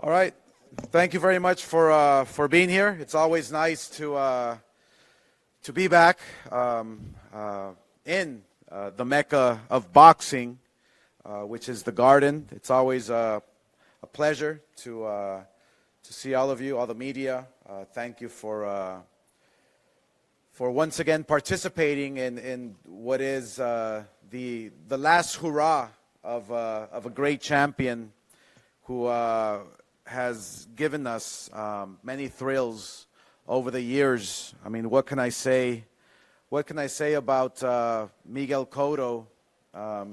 All right. Thank you very much for being here. It's always nice to be back in the Mecca of boxing, which is the Garden. It's always a pleasure to see all of you, all the media. Thank you for once again participating in what is the last hurrah of a great champion who has given us many thrills over the years. I mean, what can I say? What can I say about Miguel Cotto?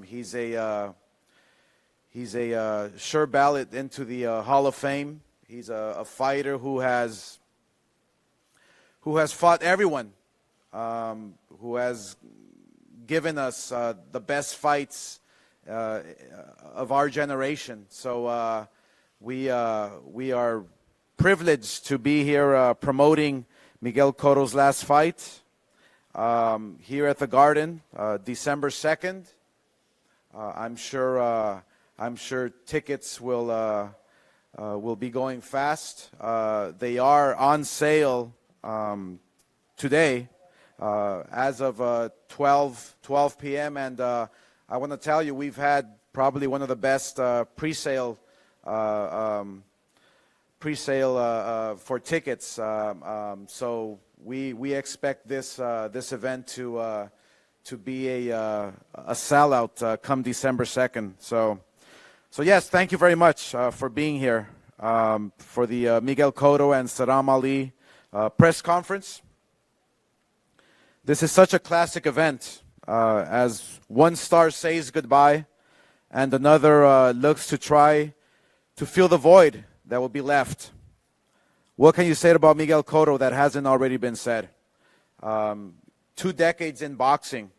He's a sure ballot into the Hall of Fame. He's a fighter who has fought everyone, who has given us the best fights of our generation. So we are privileged to be here promoting Miguel Cotto's last fight here at the Garden, December 2nd. I'm sure tickets will be going fast. They are on sale today as of 12 p.m. And I want to tell you, we've had probably one of the best pre-sale for tickets. So we expect this event to be a sellout come December 2nd. So yes, thank you very much for being here for the Miguel Cotto and Sadam Ali press conference. This is such a classic event as one star says goodbye and another looks to try to fill the void that will be left. What can you say about Miguel Cotto that hasn't already been said? 2 decades in boxing.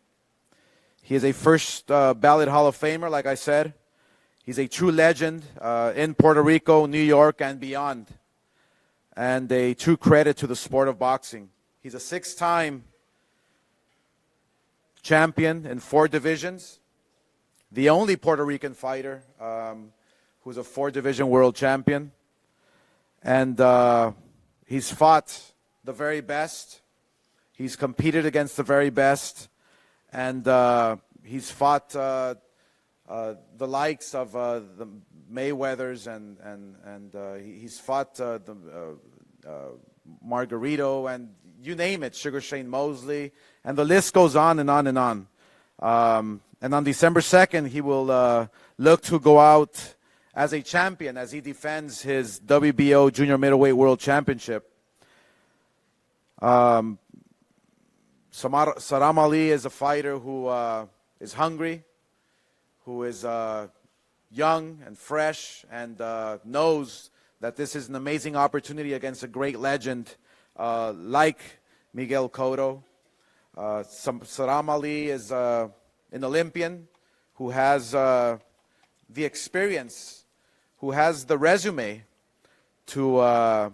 He is a first ballot Hall of Famer, like I said. He's a true legend in Puerto Rico, New York, and beyond. And a true credit to the sport of boxing. He's a 6-time champion in 4 divisions. The only Puerto Rican fighter who's a 4-division world champion. And he's fought the very best. He's competed against the very best. And he's fought the likes of the Mayweathers, and he's fought the Margarito, and you name it, Sugar Shane Mosley, and the list goes on and on and on. And on December 2nd, he will look to go out as a champion as he defends his WBO Junior Middleweight World Championship. Sadam Ali is a fighter who is hungry, who is young and fresh, and knows that this is an amazing opportunity against a great legend like Miguel Cotto. Sadam Ali is an Olympian who has the experience, who has the resume to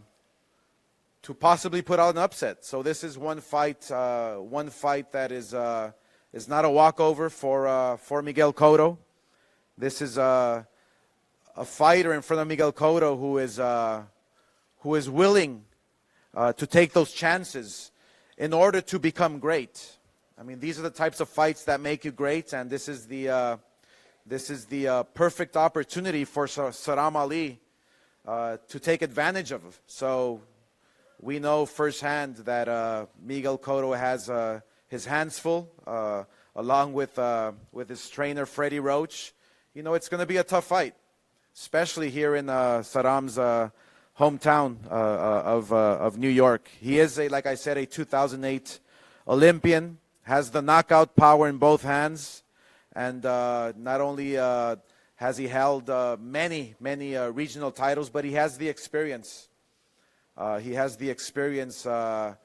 possibly put out an upset. So this is one fight that is not a walkover for Miguel Cotto. This is a fighter in front of Miguel Cotto who is willing to take those chances in order to become great. I mean, these are the types of fights that make you great, and this is the perfect opportunity for Sadam Ali to take advantage of. So we know firsthand that Miguel Cotto has his hands full, along with his trainer Freddie Roach. You know, it's going to be a tough fight, especially here in Sadam's hometown of New York. He is, like I said, a 2008 Olympian, has the knockout power in both hands. And not only has he held many regional titles, but he has the experience. He has the experience to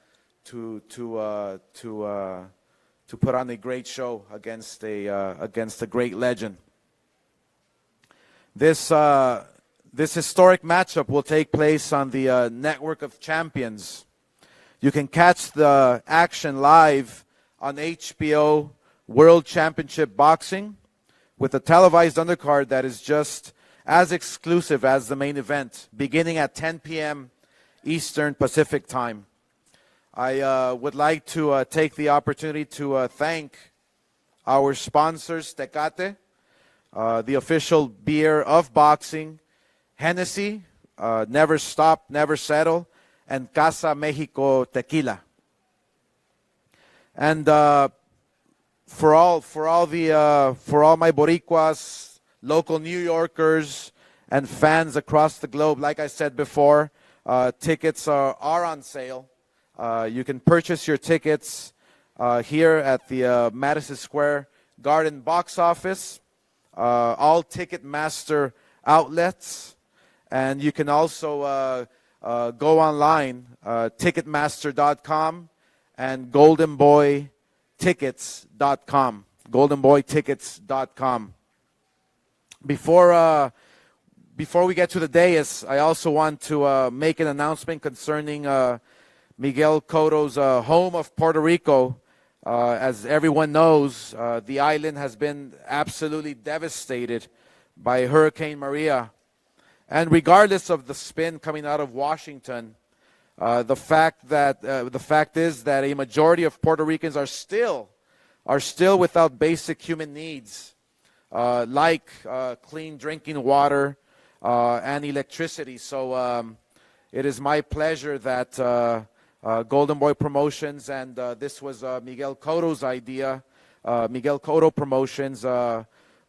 put on a great show against a great legend. This historic matchup will take place on the Network of Champions. You can catch the action live on HBO World Championship Boxing with a televised undercard that is just as exclusive as the main event, beginning at 10 p.m. Eastern Pacific Time. I would like to take the opportunity to thank our sponsors, Tecate, the official beer of boxing, Hennessy, Never Stop, Never Settle, and Casa Mexico Tequila. And for all my Boricuas, local New Yorkers, and fans across the globe, like I said before, tickets are on sale. You can purchase your tickets here at the Madison Square Garden box office, all Ticketmaster outlets, and you can also go online, Ticketmaster.com and GoldenBoyTickets.com. GoldenBoyTickets.com. Before we get to the dais, I also want to make an announcement concerning Miguel Cotto's home of Puerto Rico. As everyone knows, the island has been absolutely devastated by Hurricane Maria. And regardless of the spin coming out of Washington, the fact is that a majority of Puerto Ricans are still without basic human needs, like clean drinking water and electricity. So it is my pleasure that Golden Boy Promotions, and this was Miguel Cotto's idea, Miguel Cotto Promotions,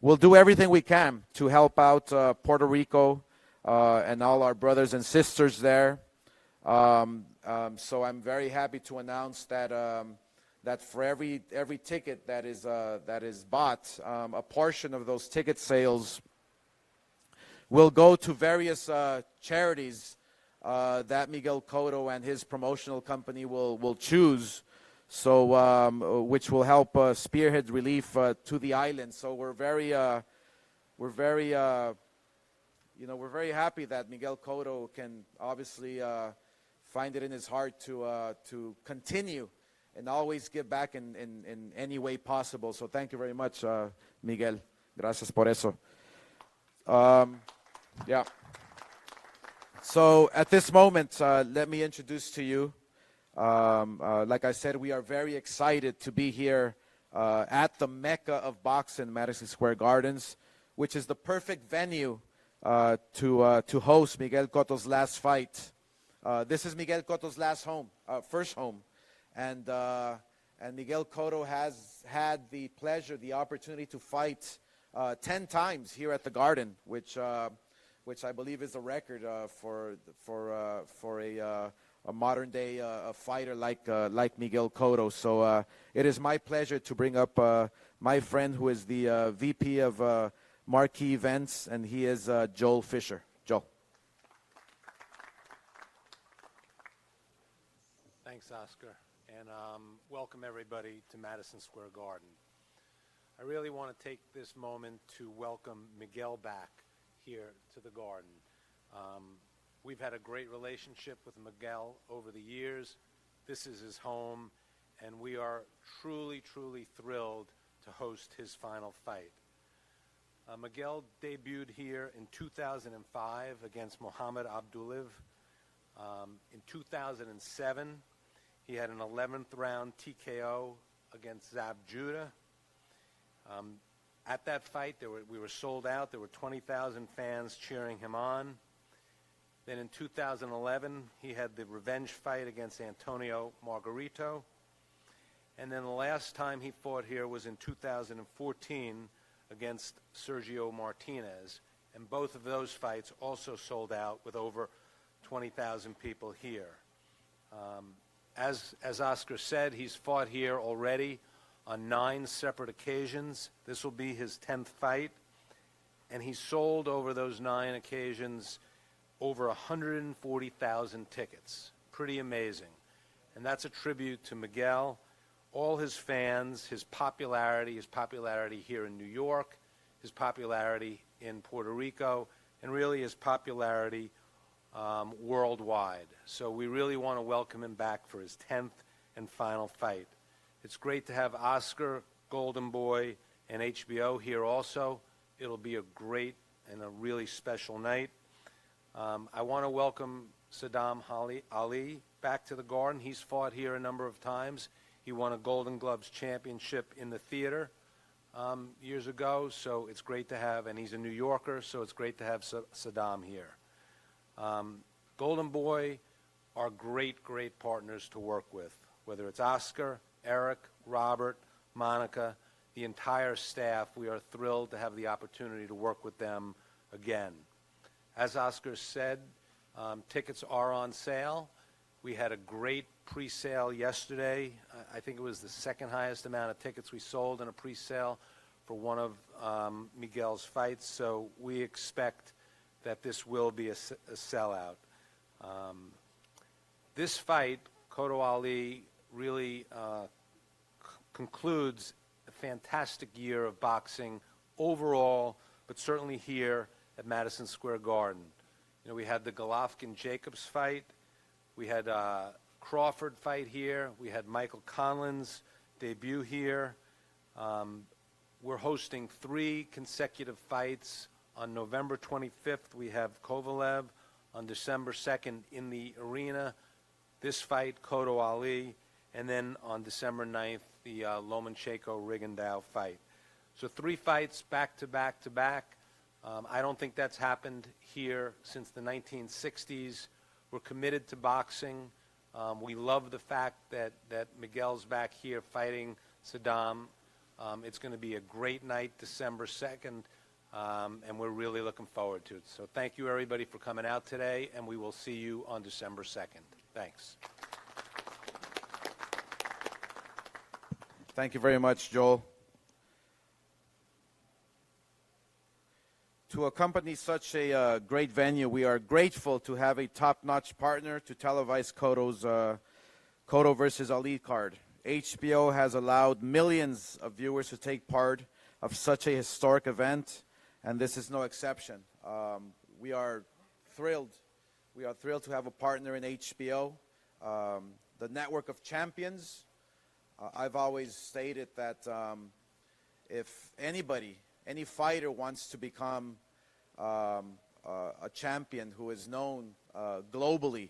will do everything we can to help out Puerto Rico and all our brothers and sisters there. So I'm very happy to announce that that for every ticket that is bought, a portion of those ticket sales will go to various charities that Miguel Cotto and his promotional company will choose, so which will help spearhead relief to the island. So we're very happy that Miguel Cotto can obviously find it in his heart to continue and always give back in any way possible. So thank you very much, Miguel. Gracias por eso. Yeah. So at this moment, let me introduce to you, like I said, we are very excited to be here at the Mecca of boxing, Madison Square Gardens, which is the perfect venue to host Miguel Cotto's last fight. This is Miguel Cotto's first home, and Miguel Cotto has had the pleasure, the opportunity to fight 10 times here at the Garden, which I believe is a record for a modern day fighter like Miguel Cotto. So it is my pleasure to bring up my friend who is the VP of Marquee Events, and he is Joel Fisher. Joel. Thanks, Oscar, and welcome everybody to Madison Square Garden. I really want to take this moment to welcome Miguel back here to the Garden. We've had a great relationship with Miguel over the years. This is his home, and we are truly, truly thrilled to host his final fight. Miguel debuted here in 2005 against Muhammad Abdullaev. In 2007, he had an 11th round TKO against Zab Judah. At that fight, we were sold out. There were 20,000 fans cheering him on. Then in 2011, he had the revenge fight against Antonio Margarito. And then the last time he fought here was in 2014 against Sergio Martinez. And both of those fights also sold out with over 20,000 people here. As Oscar said, he's fought here already on 9 separate occasions. This will be his 10th fight, and he sold over those 9 occasions over 140,000 tickets. Pretty amazing. And that's a tribute to Miguel, all his fans, his popularity here in New York, his popularity in Puerto Rico, and really his popularity worldwide. So we really want to welcome him back for his 10th and final fight. It's great to have Oscar, Golden Boy, and HBO here also. It'll be a great and a really special night. I want to welcome Sadam Ali back to the Garden. He's fought here a number of times. He won a Golden Gloves championship in the theater years ago, so it's great to have, and he's a New Yorker, so it's great to have Sadam here. Golden Boy are great, great partners to work with, whether it's Oscar, Eric, Robert, Monica, the entire staff. We are thrilled to have the opportunity to work with them again. As Oscar said, tickets are on sale. We had a great pre-sale yesterday. I think it was the second highest amount of tickets we sold in a pre-sale for one of Miguel's fights, so we expect that this will be a sellout. This fight, Cotto Ali, really concludes a fantastic year of boxing overall, but certainly here at Madison Square Garden. You know, we had the Golovkin-Jacobs fight. We had Crawford fight here. We had Michael Conlan's debut here. We're hosting 3 consecutive fights. On November 25th, we have Kovalev. On December 2nd, in the arena, this fight, Cotto Ali. And then on December 9th, the Lomachenko-Rigondeaux fight. So 3 fights back to back to back. I don't think that's happened here since the 1960s. We're committed to boxing. We love the fact that Miguel's back here fighting Sadam. It's going to be a great night, December 2nd, and we're really looking forward to it. So thank you, everybody, for coming out today, and we will see you on December 2nd. Thanks. Thank you very much, Joel. To accompany such a great venue, we are grateful to have a top-notch partner to televise Cotto's Cotto versus Ali card. HBO has allowed millions of viewers to take part of such a historic event, and this is no exception. We are thrilled. We are thrilled to have a partner in HBO, the Network of Champions. I've always stated that if anybody, any fighter wants to become a champion who is known globally,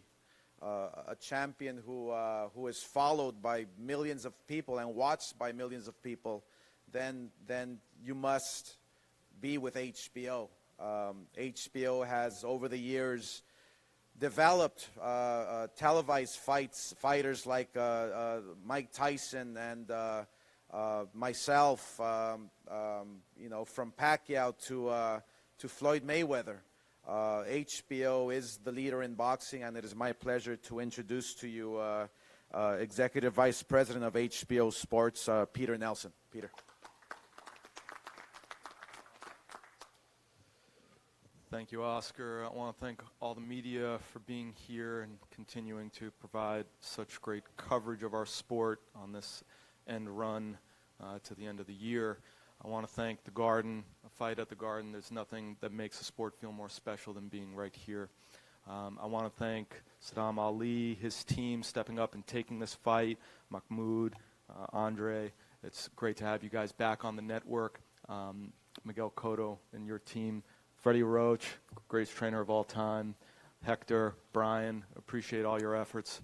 a champion who is followed by millions of people and watched by millions of people, then you must be with HBO. HBO has, over the years, developed televised fighters like Mike Tyson and myself, you know, from Pacquiao to Floyd Mayweather. HBO is the leader in boxing, and it is my pleasure to introduce to you Executive Vice President of HBO Sports, Peter Nelson. Peter. Thank you, Oscar. I want to thank all the media for being here and continuing to provide such great coverage of our sport on this end run to the end of the year. I want to thank the Garden, a fight at the Garden. There's nothing that makes a sport feel more special than being right here. I want to thank Sadam Ali, his team stepping up and taking this fight, Mahmoud, Andre. It's great to have you guys back on the network. Miguel Cotto and your team. Freddie Roach, greatest trainer of all time. Hector, Brian, appreciate all your efforts.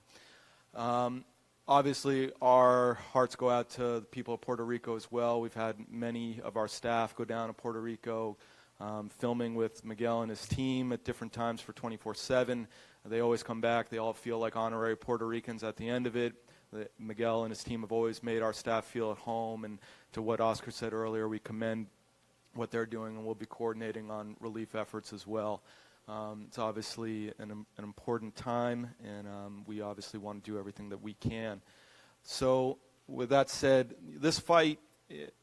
Obviously, our hearts go out to the people of Puerto Rico as well. We've had many of our staff go down to Puerto Rico, filming with Miguel and his team at different times for 24/7. They always come back. They all feel like honorary Puerto Ricans at the end of it. Miguel and his team have always made our staff feel at home. And to what Oscar said earlier, we commend what they're doing, and we'll be coordinating on relief efforts as well. It's obviously an important time, and we obviously want to do everything that we can. So with that said, this fight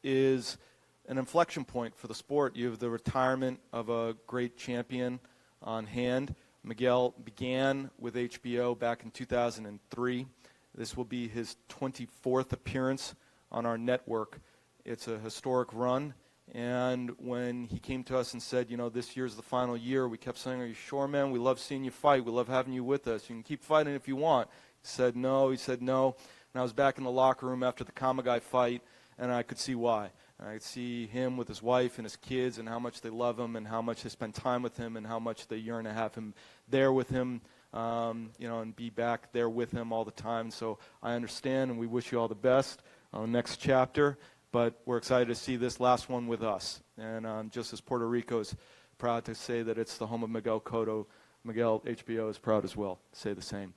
is an inflection point for the sport. You have the retirement of a great champion on hand. Miguel began with HBO back in 2003. This will be his 24th appearance on our network. It's a historic run. And when he came to us and said, you know, this year's the final year, we kept saying, are you sure, man? We love seeing you fight. We love having you with us. You can keep fighting if you want. He said no. He said no. And I was back in the locker room after the Kamagai fight, and I could see why. And I see him with his wife and his kids and how much they love him and how much they spend time with him and how much they yearn to have him there with him, and be back there with him all the time. So I understand, and we wish you all the best on the next chapter. But we're excited to see this last one with us. And just as Puerto Rico is proud to say that it's the home of Miguel Cotto, Miguel HBO is proud as well to say the same.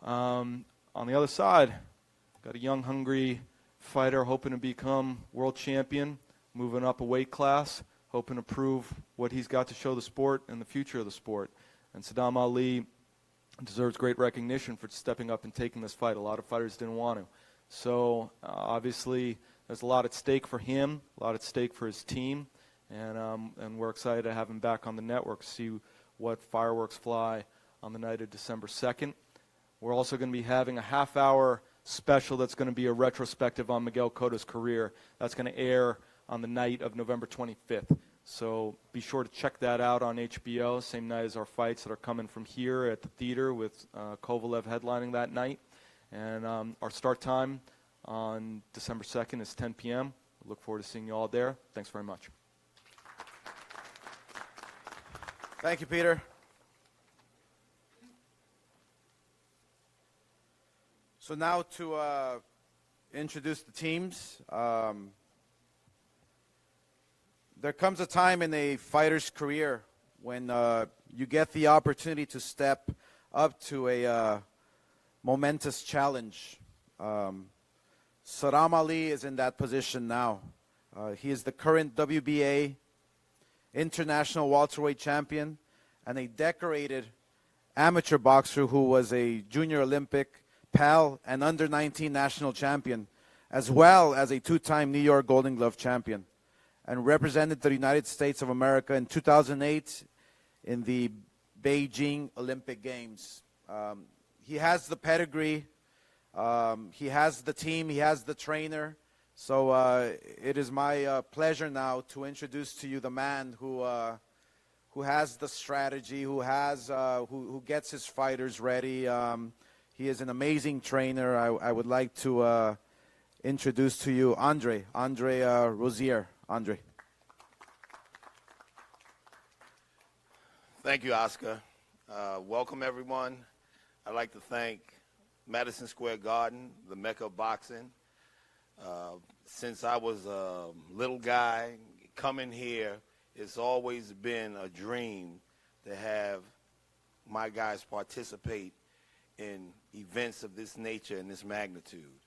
On the other side, got a young, hungry fighter hoping to become world champion, moving up a weight class, hoping to prove what he's got to show the sport and the future of the sport. And Sadam Ali deserves great recognition for stepping up and taking this fight. A lot of fighters didn't want to. So obviously there's a lot at stake for him, a lot at stake for his team, and we're excited to have him back on the network to see what fireworks fly on the night of December 2nd. We're also going to be having a half-hour special that's going to be a retrospective on Miguel Cotto's career. That's going to air on the night of November 25th. So be sure to check that out on HBO, same night as our fights that are coming from here at the theater with Kovalev headlining that night. And our start time on December 2nd is 10 p.m. Look forward to seeing you all there. Thanks very much. Thank you, Peter. So now to introduce the teams. There comes a time in a fighter's career when you get the opportunity to step up to a momentous challenge. Sadam Ali is in that position now. He is the current WBA international welterweight champion and a decorated amateur boxer who was a junior Olympic, PAL, and under-19 national champion, as well as a two-time New York Golden Glove champion, and represented the United States of America in 2008 in the Beijing Olympic Games. He has the pedigree, he has the team, he has the trainer. So it is my pleasure now to introduce to you the man who has the strategy, who gets his fighters ready. He is an amazing trainer. I would like to introduce to you Andre Rozier. Andre. Thank you, Oscar. Welcome, everyone. I'd like to thank Madison Square Garden, the Mecca of Boxing. Since I was a little guy, coming here, it's always been a dream to have my guys participate in events of this nature and this magnitude.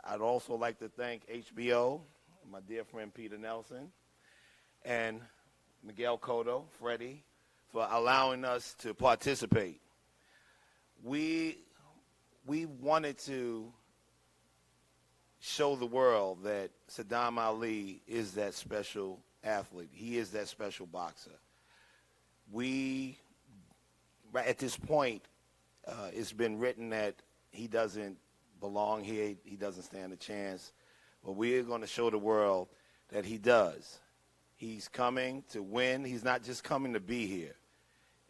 I'd also like to thank HBO, my dear friend Peter Nelson, and Miguel Cotto, Freddie, for allowing us to participate. We wanted to show the world that Sadam Ali is that special athlete. He is that special boxer. At this point, it's been written that he doesn't belong here, he doesn't stand a chance, but we're going to show the world that he does. He's coming to win. He's not just coming to be here.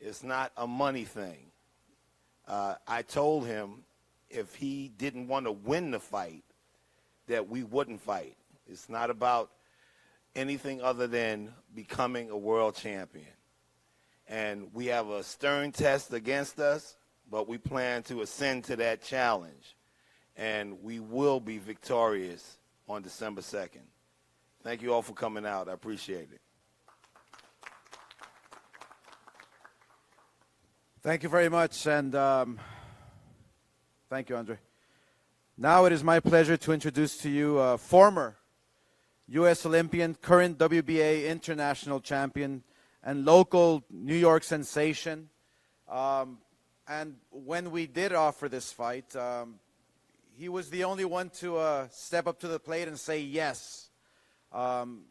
It's not a money thing. I told him if he didn't want to win the fight, that we wouldn't fight. It's not about anything other than becoming a world champion. And we have a stern test against us, but we plan to ascend to that challenge. And we will be victorious on December 2nd. Thank you all for coming out. I appreciate it. Thank you very much, and thank you, Andre. Now it is my pleasure to introduce to you former U.S. Olympian, current WBA international champion, and local New York sensation. And when we did offer this fight, he was the only one to step up to the plate and say yes.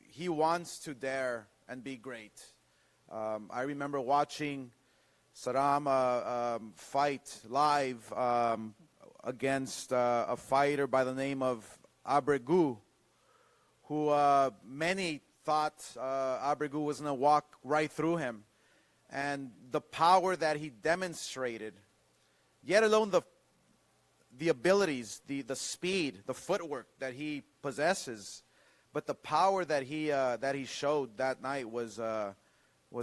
He wants to dare and be great. I remember watching Sadam fight live against a fighter by the name of Abregu, who many thought Abregu was going to walk right through him. And the power that he demonstrated, yet alone the abilities, the speed, the footwork that he possesses, but the power that he showed that night was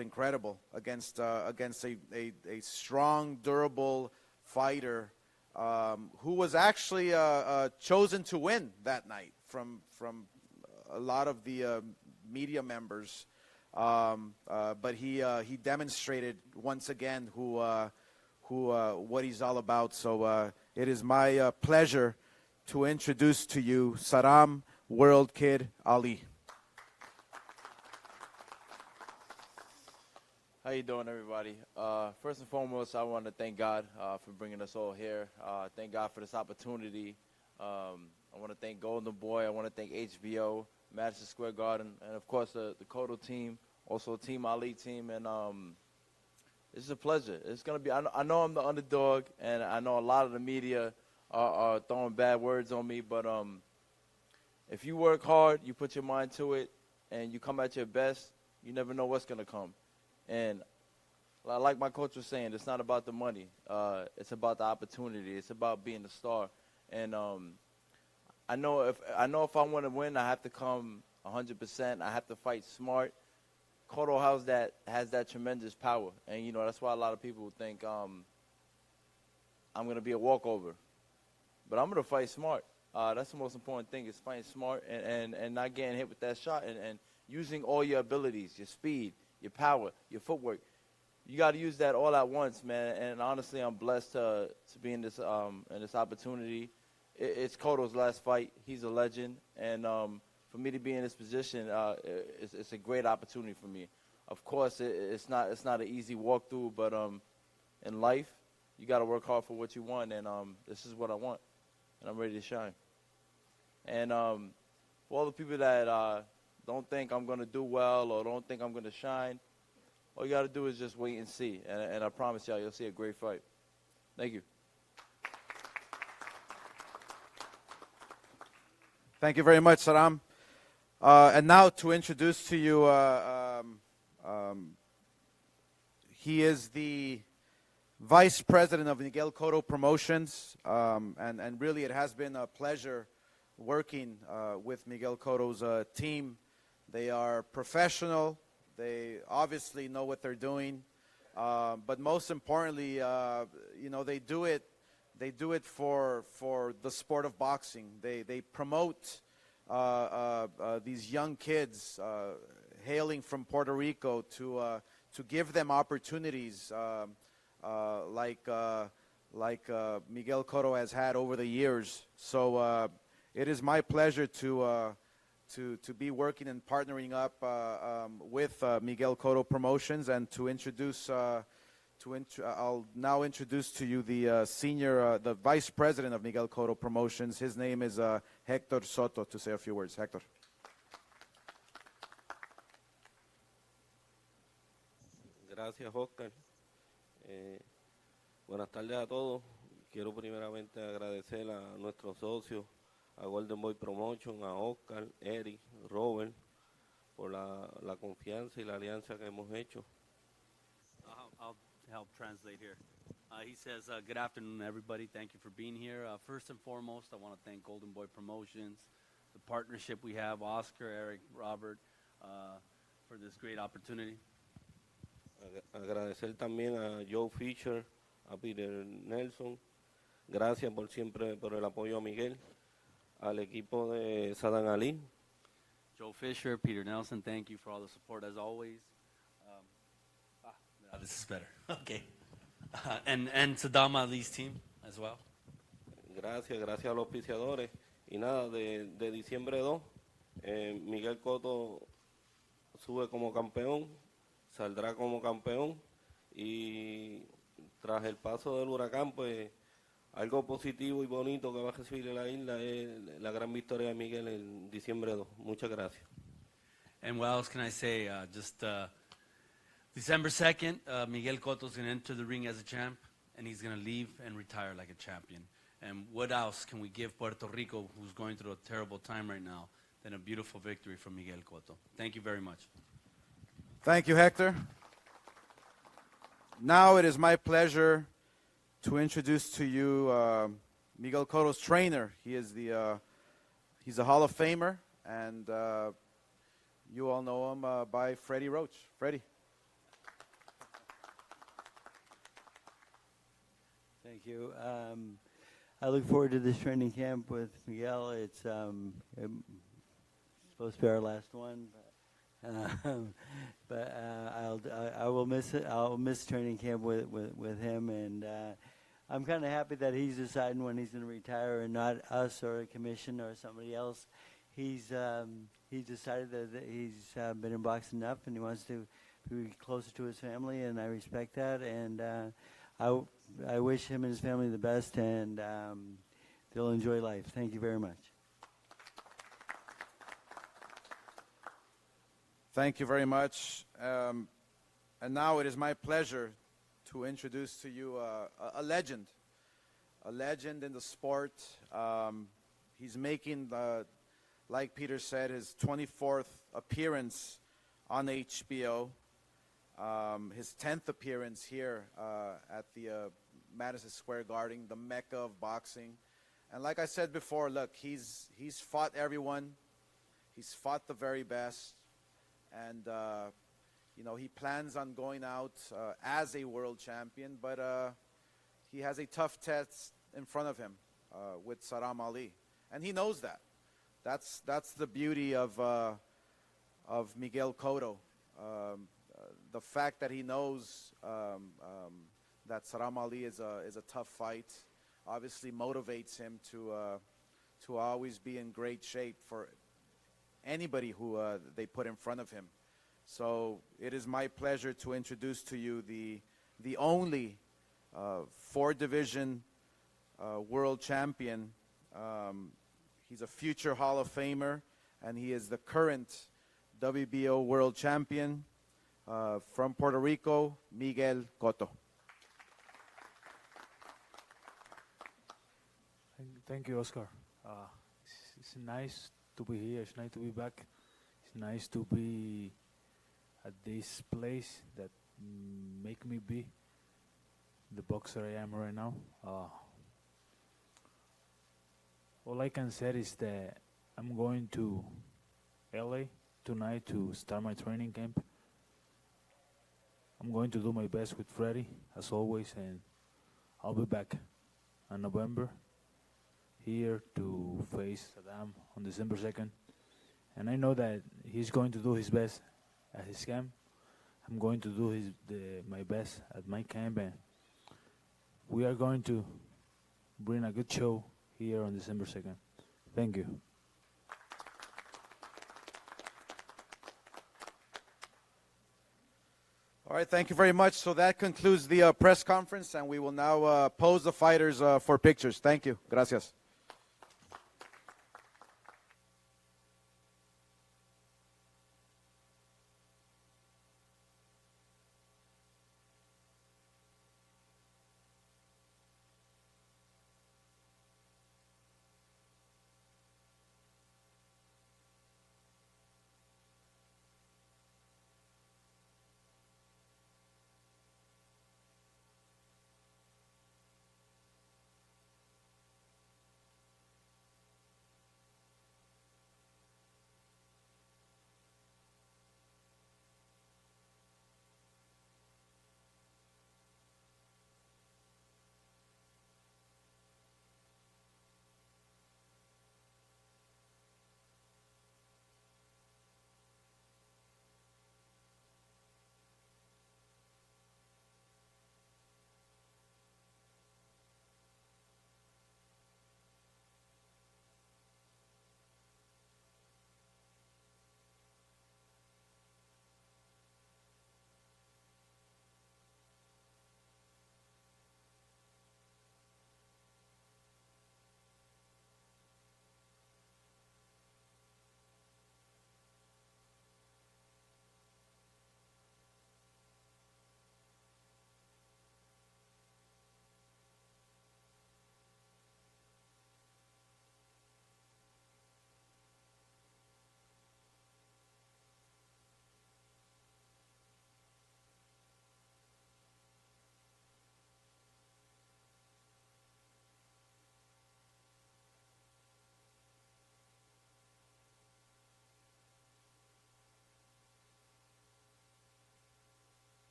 incredible against a strong, durable fighter who was actually chosen to win that night from a lot of the media members. But he demonstrated once again what he's all about. So it is my pleasure to introduce to you Sadam World Kid Ali. How you doing, everybody? First and foremost, I want to thank God for bringing us all here. Thank God for this opportunity. I want to thank Golden Boy. I want to thank HBO, Madison Square Garden, and of course the Cotto team, also Team Ali team. And it's a pleasure. It's gonna be. I know I'm the underdog, and I know a lot of the media are throwing bad words on me. But if you work hard, you put your mind to it, and you come at your best, you never know what's gonna come. And like my coach was saying, it's not about the money. It's about the opportunity. It's about being a star. And I know if I want to win, I have to come 100%. I have to fight smart. Cotto has that tremendous power, and that's why a lot of people think I'm going to be a walkover. But I'm going to fight smart. That's the most important thing, is fighting smart and not getting hit with that shot and using all your abilities, your speed, your power, your footwork. You got to use that all at once, man. And honestly, I'm blessed to be in this opportunity. It's Cotto's last fight. He's a legend, and for me to be in this position, it's a great opportunity for me. Of course, it's not an easy walkthrough, but in life, you got to work hard for what you want, and this is what I want, and I'm ready to shine. And for all the people that don't think I'm going to do well or don't think I'm going to shine, all you got to do is just wait and see. And I promise y'all, you'll see a great fight. Thank you. Thank you very much, Sadam. And now to introduce to you, he is the Vice President of Miguel Cotto Promotions, and really it has been a pleasure working with Miguel Cotto's team. They are professional. They obviously know what they're doing, but most importantly, they do it. They do it for the sport of boxing. They promote these young kids hailing from Puerto Rico to give them opportunities like Miguel Cotto has had over the years. So it is my pleasure to be working and partnering up with Miguel Cotto Promotions, and to introduce. I'll now introduce to you the Vice President of Miguel Cotto Promotions. His name is Hector Soto, to say a few words. Hector. Gracias, Oscar. Buenas tardes a todos. Quiero primeramente agradecer a nuestros socios, a Golden Boy Promotion, a Oscar, Eric, Robert, por la confianza y la alianza que hemos hecho. I'll help translate here. He says, good afternoon, everybody. Thank you for being here. First and foremost, I want to thank Golden Boy Promotions, the partnership we have, Oscar, Eric, Robert, for this great opportunity. Agradecer también a Joe Fisher, a Peter Nelson. Gracias por el apoyo a Miguel, al equipo de Sadam Ali. Joe Fisher, Peter Nelson, thank you for all the support as always. This is better. Okay. And Sadam Ali's team as well. Gracias a los auspiciadores. Y nada, de diciembre 2, Miguel Cotto sube como campeón, saldrá como campeón, y tras el paso del huracán, pues algo positivo y bonito que va a recibir la isla es la gran victoria de Miguel en diciembre 2. Muchas gracias. And what else can I say? December 2nd, Miguel Cotto is going to enter the ring as a champ, and he's going to leave and retire like a champion. And what else can we give Puerto Rico, who's going through a terrible time right now, than a beautiful victory from Miguel Cotto? Thank you very much. Thank you, Hector. Now it is my pleasure to introduce to you Miguel Cotto's trainer. He's a Hall of Famer, and you all know him by Freddie Roach. Freddie. Thank you. I look forward to this training camp with Miguel. It's supposed to be our last one, but I will miss it. I'll miss training camp with him, and I'm kind of happy that he's deciding when he's going to retire, and not us or a commission or somebody else. He's decided that he's been in boxing enough, and he wants to be closer to his family, and I respect that. And I wish him and his family the best, and they'll enjoy life. Thank you very much. Thank you very much. And now it is my pleasure to introduce to you a legend in the sport. He's making, like Peter said, his 24th appearance on HBO. His 10th appearance here at the Madison Square Garden, the Mecca of boxing. And like I said before, look, he's fought everyone. He's fought the very best. And, you know, he plans on going out as a world champion, but he has a tough test in front of him with Sadam Ali. And he knows that. That's the beauty of Miguel Cotto. The fact that he knows that Sadam Ali is a tough fight obviously motivates him to always be in great shape for anybody who they put in front of him. So it is my pleasure to introduce to you the only 4-division world champion. He's a future Hall of Famer, and he is the current WBO world champion from Puerto Rico, Miguel Cotto. Thank you, Oscar. It's nice to be here. It's nice to be back. It's nice to be at this place that make me be the boxer I am right now. All I can say is that I'm going to LA tonight to start my training camp. I'm going to do my best with Freddie, as always, and I'll be back in November here to face Sadam on December 2nd. And I know that he's going to do his best at his camp. I'm going to do my best at my camp, and we are going to bring a good show here on December 2nd. Thank you. All right, thank you very much. So that concludes the press conference, and we will now pose the fighters for pictures. Thank you. Gracias.